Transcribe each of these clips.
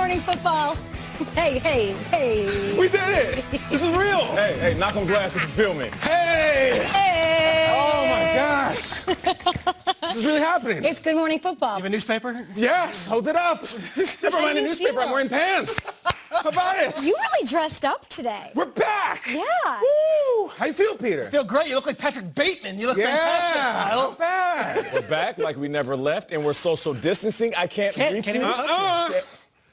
Morning Football. Hey. We did it. This is real. Hey, knock on glass if you feel me. Hey. Oh, my gosh. This is really happening. It's Good Morning Football. You have a newspaper? Yes, hold it up. Never mind a newspaper, I'm wearing pants. How about it? You really dressed up today. We're back. Yeah. Woo. How you feel, Peter? I feel great. You look like Patrick Bateman. You look fantastic, Kyle. Not bad. We're back like we never left, and we're social distancing. I can't reach can't you. even touch you.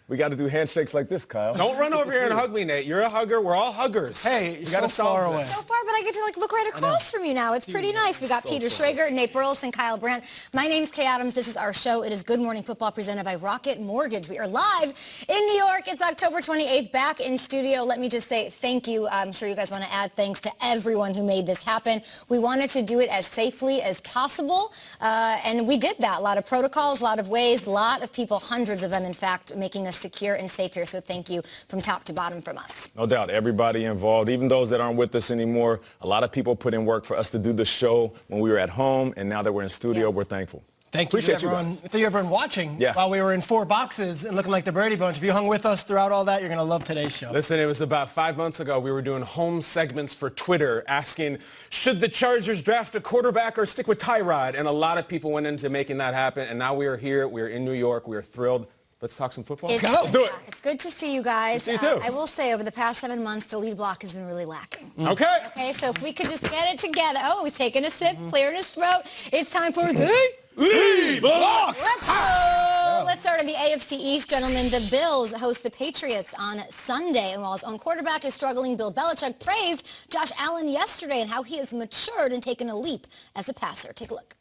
We got to do handshakes like this, Kyle. Don't run over here and hug me, Nate. You're a hugger. We're all huggers. Hey, you gotta so far away. So far, but I get to look right across from you now. It's pretty nice. We got Peter Schrager, Nate Burleson, Kyle Brandt. My name's Kay Adams. This is our show. It is Good Morning Football presented by Rocket Mortgage. We are live in New York. It's October 28th, back in studio. Let me just say thank you. I'm sure you guys want to add thanks to everyone who made this happen. We wanted to do it as safely as possible, and we did that. A lot of protocols, a lot of ways, a lot of people, hundreds of them, in fact, making us secure and safe here. So thank you from top to bottom from us. No doubt. Everybody involved, even those that aren't with us anymore. A lot of people put in work for us to do the show when we were at home, and now that we're in studio, we're thankful. Thank you, Appreciate everyone. you guys. Thank you, everyone watching Yeah. while we were in 4 boxes and looking like the Brady Bunch. If you hung with us throughout all that, you're going to love today's show. Listen, it was about 5 months ago. We were doing home segments for Twitter asking, should the Chargers draft a quarterback or stick with Tyrod? And a lot of people went into making that happen. And now we are here. We are in New York. We are thrilled. Let's talk some football. Let's do it. It's good to see you guys. Good to see you too. I will say, over the past 7 months, the lead block has been really lacking. Okay, So if we could just get it together. Oh, he's taking a sip, clearing his throat. It's time for the lead block. Let's go. Let's start in the AFC East, gentlemen. The Bills host the Patriots on Sunday. And while his own quarterback is struggling, Bill Belichick praised Josh Allen yesterday and how he has matured and taken a leap as a passer. Take a look.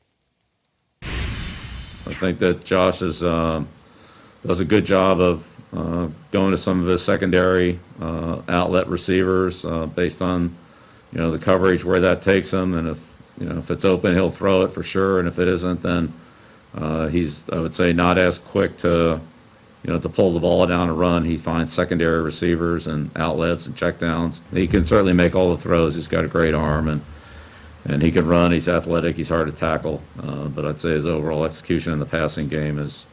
I think that Josh does a good job of going to some of his secondary outlet receivers based on, the coverage where that takes him, and if it's open, he'll throw it for sure, and if it isn't, then he's, I would say, not as quick to pull the ball down and run. He finds secondary receivers and outlets and checkdowns. He can certainly make all the throws. He's got a great arm, and he can run. He's athletic. He's hard to tackle. But I'd say his overall execution in the passing game is,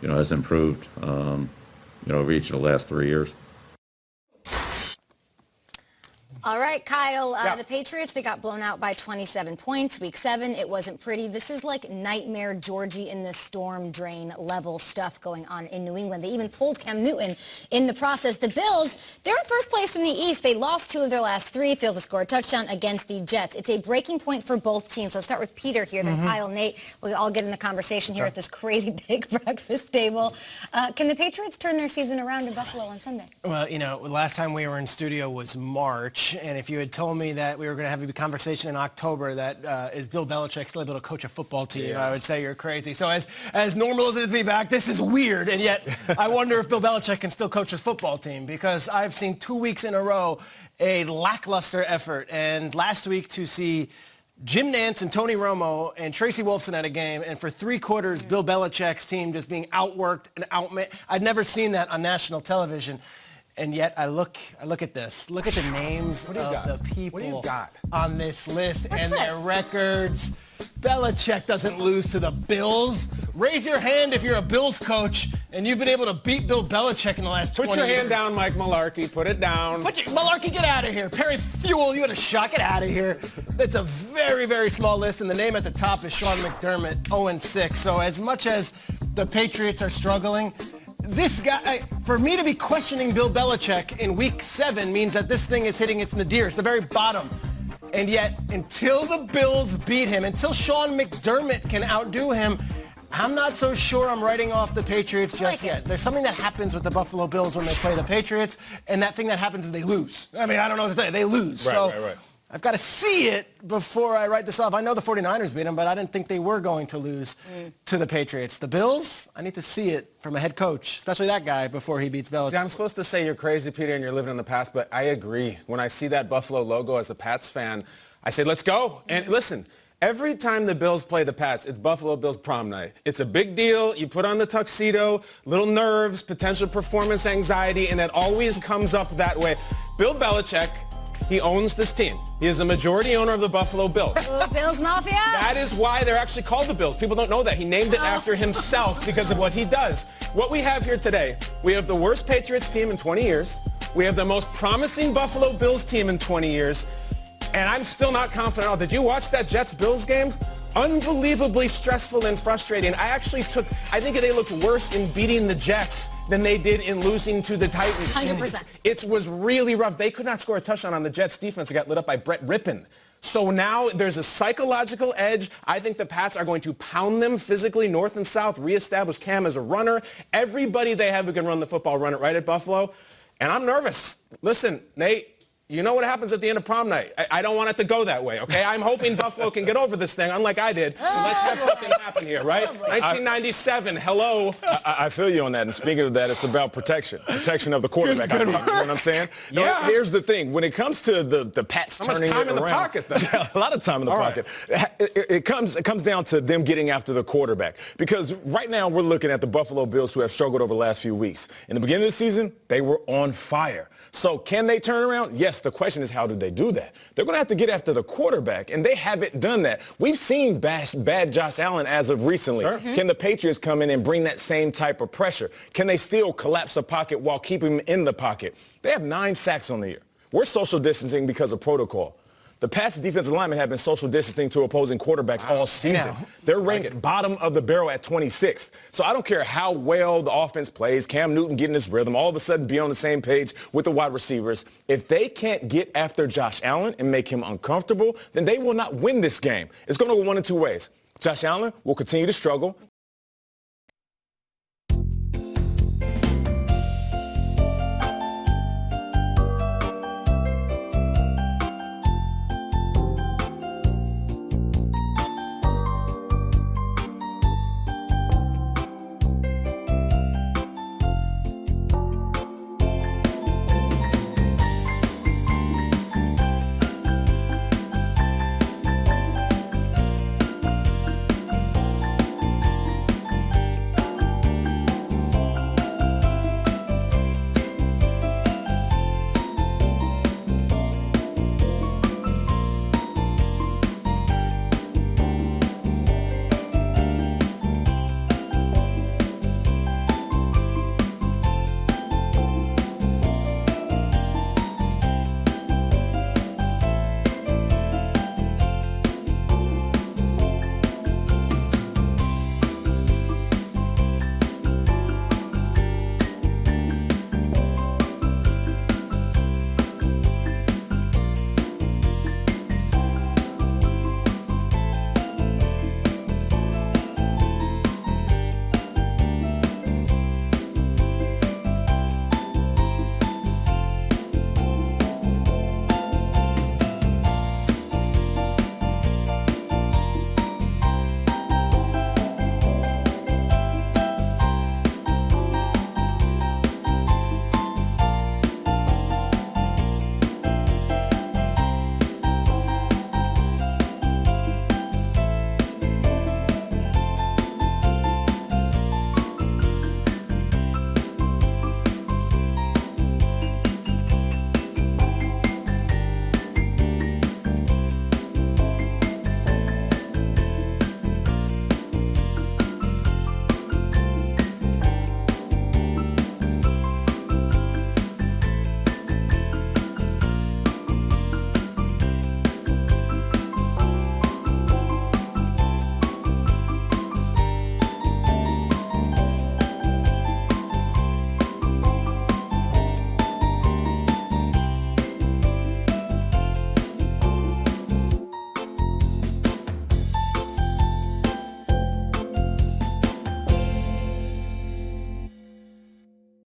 has improved, over each of the last 3 years. All right, Kyle, the Patriots, they got blown out by 27 points. Week 7, it wasn't pretty. This is like nightmare Georgie in the storm drain level stuff going on in New England. They even pulled Cam Newton in the process. The Bills, they're in first place in the East. They lost 2 of their last 3, failed to score a touchdown against the Jets. It's a breaking point for both teams. Let's start with Peter here, then Kyle, Nate. We'll all get in the conversation here at this crazy big breakfast table. Can the Patriots turn their season around in Buffalo on Sunday? Well, last time we were in studio was March, and if you had told me that we were going to have a conversation in October that is Bill Belichick still able to coach a football team, I would say you're crazy. So as normal as it is to be back, this is weird, and yet I wonder if Bill Belichick can still coach his football team, because I've seen 2 weeks in a row a lackluster effort, and last week to see Jim Nantz and Tony Romo and Tracy Wolfson at a game, and for 3 quarters, Bill Belichick's team just being outworked and outmanned. I'd never seen that on national television. And yet I look at this. Look at the names of the people on this list and their records. Belichick doesn't lose to the Bills. Raise your hand if you're a Bills coach and you've been able to beat Bill Belichick in the last 20 years. Put your hand down, Mike Mularkey. Put it down. Mularkey, get out of here. Perry Fuel, you had a shot. Get out of here. It's a very, very small list, and the name at the top is Sean McDermott, 0-6. So as much as the Patriots are struggling, this guy, for me to be questioning Bill Belichick in week 7 means that this thing is hitting its nadir. It's the very bottom. And yet, until the Bills beat him, until Sean McDermott can outdo him, I'm not so sure I'm writing off the Patriots just yet. There's something that happens with the Buffalo Bills when they play the Patriots, and that thing that happens is they lose. I mean, I don't know what to say. They lose. Right. I've got to see it before I write this off. I know the 49ers beat them, but I didn't think they were going to lose to the Patriots. The Bills, I need to see it from a head coach, especially that guy, before he beats Belichick. See, I'm supposed to say you're crazy, Peter, and you're living in the past, but I agree. When I see that Buffalo logo as a Pats fan, I say, let's go. And listen, every time the Bills play the Pats, it's Buffalo Bills prom night. It's a big deal. You put on the tuxedo, little nerves, potential performance anxiety, and it always comes up that way. Bill Belichick He owns this team. He is the majority owner of the Buffalo Bills. Bills Mafia? That is why they're actually called the Bills. People don't know that. He named it after himself because of what he does. What we have here today, we have the worst Patriots team in 20 years. We have the most promising Buffalo Bills team in 20 years. And I'm still not confident at all. Did you watch that Jets-Bills game? Unbelievably stressful and frustrating. I think they looked worse in beating the Jets than they did in losing to the Titans. 100%. It was really rough. They could not score a touchdown on the Jets defense. It got lit up by Brett Rippon. So now there's a psychological edge. I think the Pats are going to pound them physically north and south, reestablish Cam as a runner. Everybody they have who can run the football, run it right at Buffalo. And I'm nervous. Listen, Nate, you know what happens at the end of prom night. I don't want it to go that way, okay? I'm hoping Buffalo can get over this thing, unlike I did. Let's have something happen here, right? 1997, hello. I feel you on that. And speaking of that, it's about protection of the quarterback. You know what I'm saying? Yeah. No, here's the thing. When it comes to the Pats turning it around. How much time in the pocket, though? A lot of time in the pocket. It comes down to them getting after the quarterback. Because right now we're looking at the Buffalo Bills who have struggled over the last few weeks. In the beginning of the season, they were on fire. So can they turn around? Yes. The question is, how do they do that? They're going to have to get after the quarterback, and they haven't done that. We've seen bad Josh Allen as of recently. Sure. Can the Patriots come in and bring that same type of pressure? Can they still collapse the pocket while keeping him in the pocket? They have 9 sacks on the year. We're social distancing because of protocol. The Pats defensive linemen have been social distancing to opposing quarterbacks all season. They're ranked bottom of the barrel at 26th. So I don't care how well the offense plays, Cam Newton getting his rhythm, all of a sudden be on the same page with the wide receivers. If they can't get after Josh Allen and make him uncomfortable, then they will not win this game. It's going to go one of two ways. Josh Allen will continue to struggle.